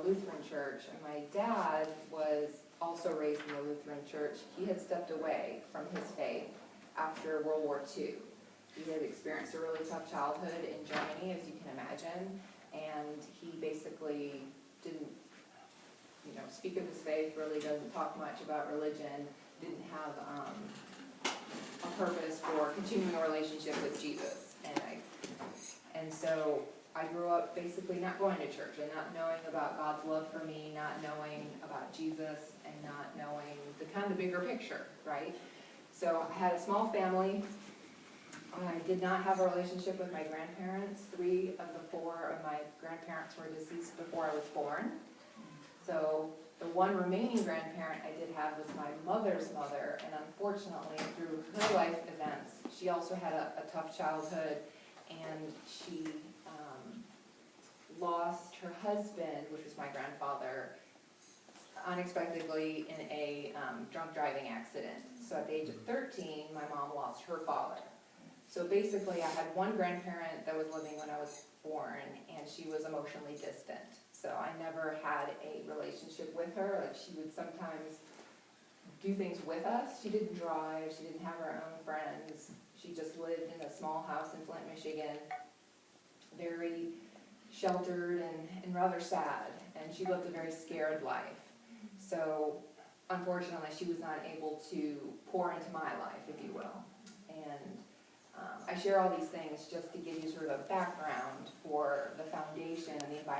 Lutheran church, and my dad was also raised in the Lutheran church. He had stepped away from his faith after World War II. He had experienced a really tough childhood in Germany, as you can imagine, and he basically didn't, speak of his faith, really doesn't talk much about religion, didn't have a purpose for continuing a relationship with Jesus. And so I grew up basically not going to church and not knowing about God's love for me, not knowing about Jesus, and not knowing the kind of bigger picture, right? So I had a small family. I did not have a relationship with my grandparents. 3 of the 4 of my grandparents were deceased before I was born. So the one remaining grandparent I did have was my mother's mother, and unfortunately, through her life events, she also had a tough childhood, and she lost her husband, which was my grandfather, unexpectedly in a drunk driving accident. So at the age of 13, my mom lost her father. So basically, I had one grandparent that was living when I was born, and she was emotionally distant. So I never had a relationship with her. Like, she would sometimes do things with us. She didn't drive. She didn't have her own friends. She just lived in a small house in Flint, Michigan, very sheltered and rather sad. And she lived a very scared life. So unfortunately, she was not able to pour into my life, if you will. And I share all these things just to give you sort of a background for the foundation and the environment